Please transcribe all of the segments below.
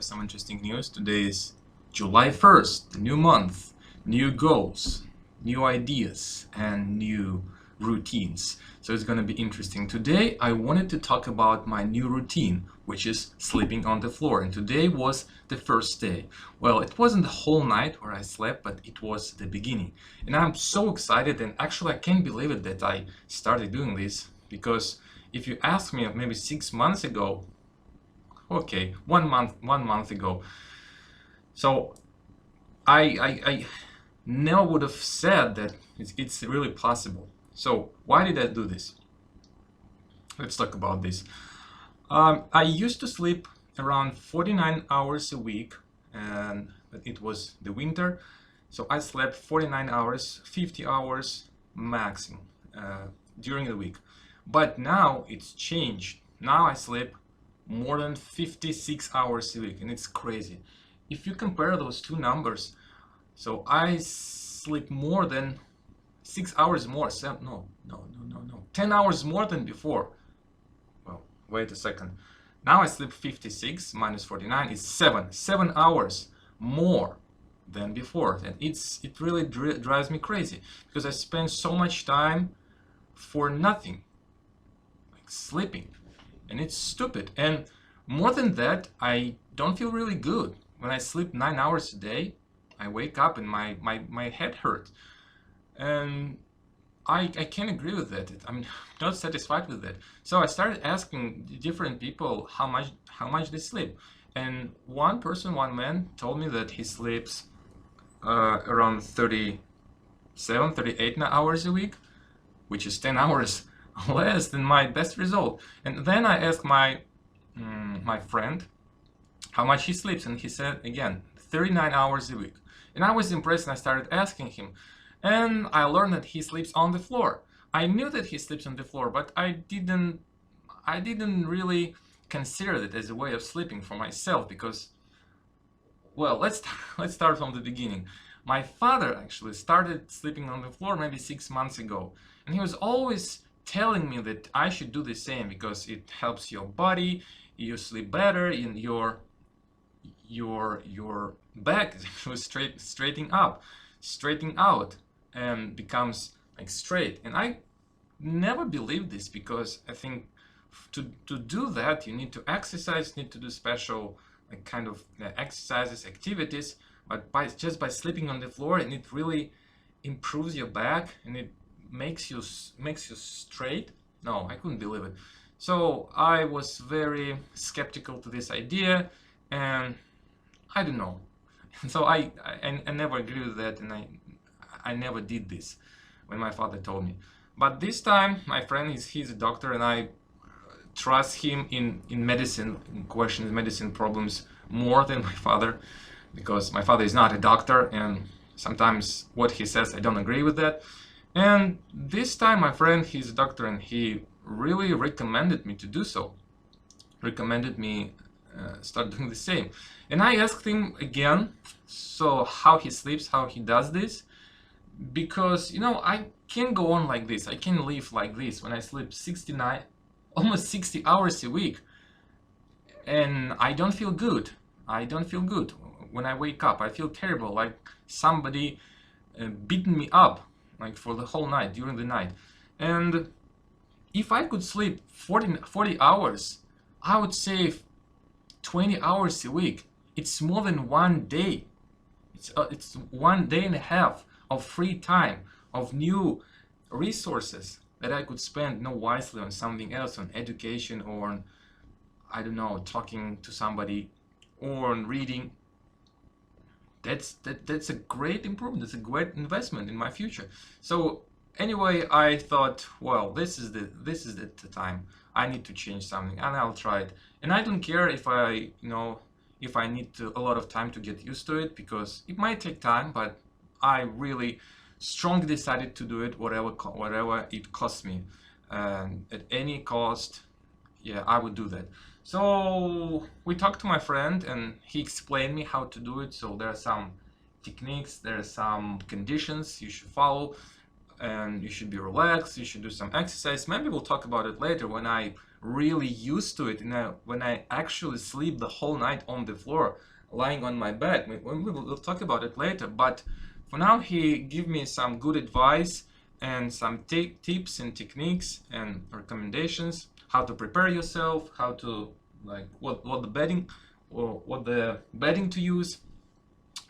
some interesting news. Today is July 1st, the new month, new goals, new ideas, and new routines. So it's going to be interesting. Today, I wanted to talk about my new routine, which is sleeping on the floor. And today was the first day. Well, it wasn't the whole night where I slept, but it was the beginning. And I'm so excited, and actually I can't believe it that I started doing this, because if you asked me maybe 6 months ago, okay, one month ago, so I never would have said that it's really possible. So why did I do this? Let's talk about this. I used to sleep around 49 hours a week, and it was the winter, so I slept 49 hours, 50 hours maximum during the week. But now it's changed. Now I sleep more than 56 hours a week, and it's crazy. If you compare those two numbers, so I sleep more than 6 hours more, 10 hours more than before. Well, wait a second. Now I sleep 56 minus 49 is 7 hours more than before, and it really drives me crazy, because I spend so much time for nothing, like sleeping, and it's stupid. And more than that, I don't feel really good. When I sleep 9 hours a day, I wake up and my head hurts, and I can't agree with that. I'm not satisfied with that. So I started asking different people how much they sleep, and one man told me that he sleeps around 38 hours a week, which is 10 hours less than my best result. And then I asked my friend how much he sleeps, and he said again 39 hours a week. And I was impressed, and I started asking him, and I learned that he sleeps on the floor. I knew that he sleeps on the floor, but I didn't really consider it as a way of sleeping for myself, because, well, let's start from the beginning. My father actually started sleeping on the floor maybe 6 months ago, and he was always telling me that I should do the same, because it helps your body, you sleep better, and your back was straightening out and becomes like straight. And I never believed this, because I think to do that you need to exercise, need to do special like kind of exercises, activities. But just by sleeping on the floor, and it really improves your back, and it makes you straight. No, I couldn't believe it. So I was very skeptical to this idea, and I don't know. So I never agree with that, and I never did this when my father told me. But this time, my friend he's a doctor, and I trust him in medicine, in questions, medicine problems, more than my father, because my father is not a doctor, and sometimes what he says I don't agree with that. And this time my friend, he's a doctor, and he really recommended me to do so. Recommended me start doing the same. And I asked him again, so how he sleeps, how he does this, because I can't go on like this. I can't live like this when I sleep 69, almost 60 hours a week, and I don't feel good. I don't feel good when I wake up. I feel terrible, like somebody beating me up, like for the whole night, during the night. And if I could sleep 40 hours, I would save 20 hours a week. It's more than one day. It's 1 day and a half of free time, of new resources that I could spend wisely on something else, on education, or on, I don't know, talking to somebody, or on reading. That's a great improvement. That's a great investment in my future. So anyway, I thought, well, this is the time. I need to change something, and I'll try it. And I don't care if I need a lot of time to get used to it, because it might take time, but I really strongly decided to do it, whatever it costs me, at any cost. Yeah, I would do that. So we talked to my friend, and he explained me how to do it. So there are some techniques, there are some conditions you should follow, and you should be relaxed, you should do some exercise. Maybe we'll talk about it later when I really used to it, and when I actually sleep the whole night on the floor, lying on my bed. We'll talk about it later, but for now he gave me some good advice and some tips and techniques and recommendations how to prepare yourself, how to like what the bedding or what the bedding to use,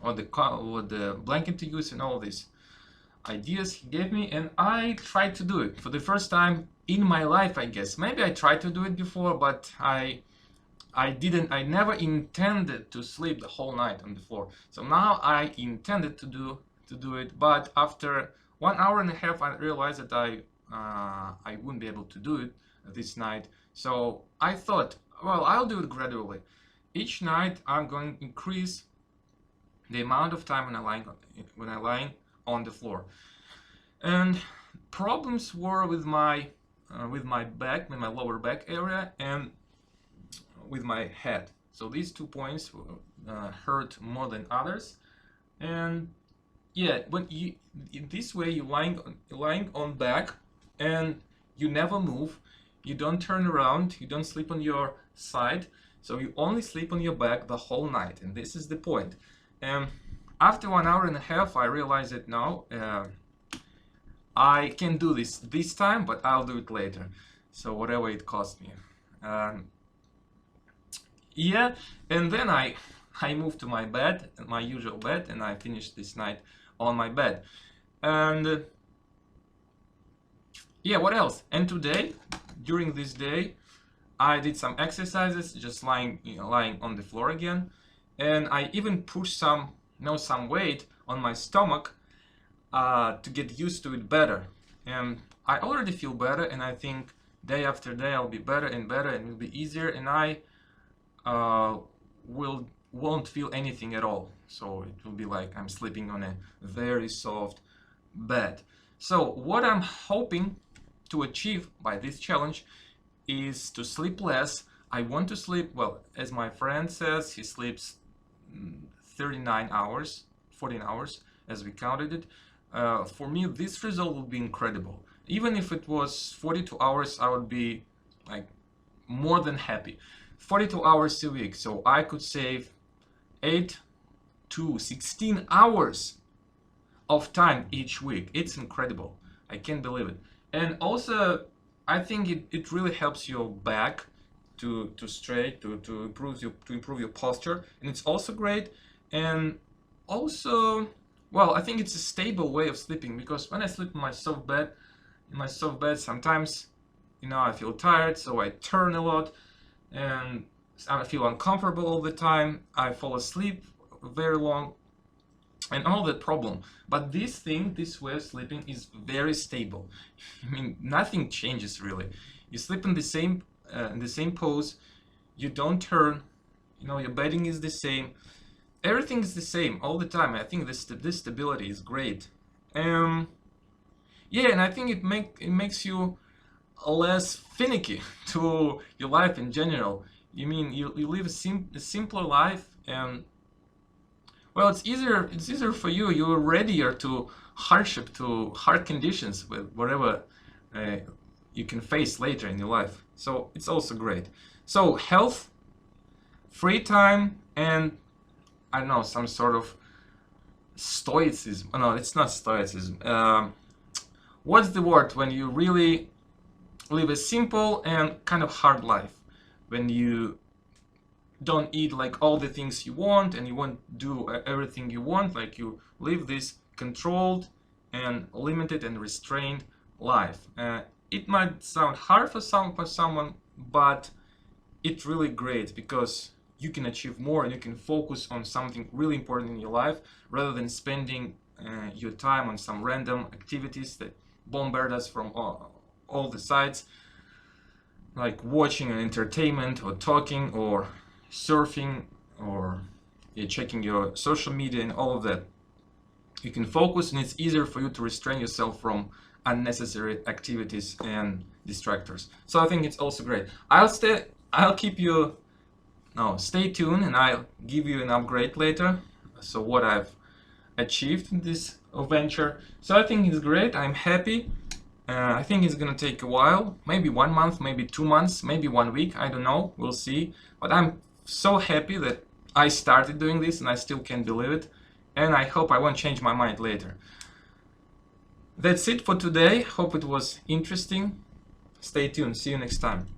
or the blanket to use, and all these ideas he gave me, and I tried to do it for the first time in my life, I guess. Maybe I tried to do it before, but I never intended to sleep the whole night on the floor. So now I intended to do it, but after 1 hour and a half I realized that I wouldn't be able to do it this night. So I thought, well, I'll do it gradually. Each night I'm going to increase the amount of time when I lying on the floor. And problems were with my back, with my lower back area, and with my head. So these 2 points hurt more than others. And yeah, when you in this way you're lying on back and you never move, you don't turn around, you don't sleep on your side, so you only sleep on your back the whole night, and this is the point. And after 1 hour and a half, I realized that no, I can do this time, but I'll do it later. So whatever it cost me. Yeah, and then I moved to my bed, my usual bed, and I finished this night on my bed. And yeah, what else? And today, during this day, I did some exercises, just lying on the floor again, and I even pushed some weight on my stomach to get used to it better. And I already feel better, and I think day after day I'll be better and better, and it'll be easier, and I won't feel anything at all. So it will be like I'm sleeping on a very soft bed. So what I'm hoping to achieve by this challenge is to sleep less. I want to sleep, well, as my friend says, he sleeps 39 hours, 14 hours, as we counted it. For me, this result would be incredible. Even if it was 42 hours, I would be like more than happy. 42 hours a week, so I could save 8 to 16 hours of time each week. It's incredible. I can't believe it. And also, I think it really helps your back to improve your posture, and it's also great. And also, well, I think it's a stable way of sleeping, because when I sleep in my soft bed, sometimes, I feel tired, so I turn a lot, and I feel uncomfortable all the time. I fall asleep very long, and all that problem. But this way of sleeping is very stable. I mean, nothing changes really. You sleep in the same pose. You don't turn. Your bedding is the same. Everything is the same all the time. I think this stability is great. Yeah, and I think it makes you less finicky to your life in general. You live a simpler life, and well, it's easier for you. You're readier to hard conditions with whatever you can face later in your life. So it's also great. So health, free time, and I don't know, some sort of stoicism. Oh, no, it's not stoicism. What's the word when you really live a simple and kind of hard life? When you don't eat like all the things you want, and you won't do everything you want, like you live this controlled and limited and restrained life. It might sound hard for someone, but it's really great, because you can achieve more and you can focus on something really important in your life, rather than spending your time on some random activities that bombard us from all the sides, like watching an entertainment or talking or surfing or checking your social media and all of that. You can focus, and it's easier for you to restrain yourself from unnecessary activities and distractors. So I think it's also great. I'll keep you, no, stay tuned, and I'll give you an upgrade later. So what I've achieved in this venture. So I think it's great. I'm happy. I think it's gonna take a while, maybe 1 month, maybe 2 months, maybe 1 week, I don't know, we'll see. But I'm so happy that I started doing this and I still can't believe it. And I hope I won't change my mind later. That's it for today. Hope it was interesting. Stay tuned. See you next time.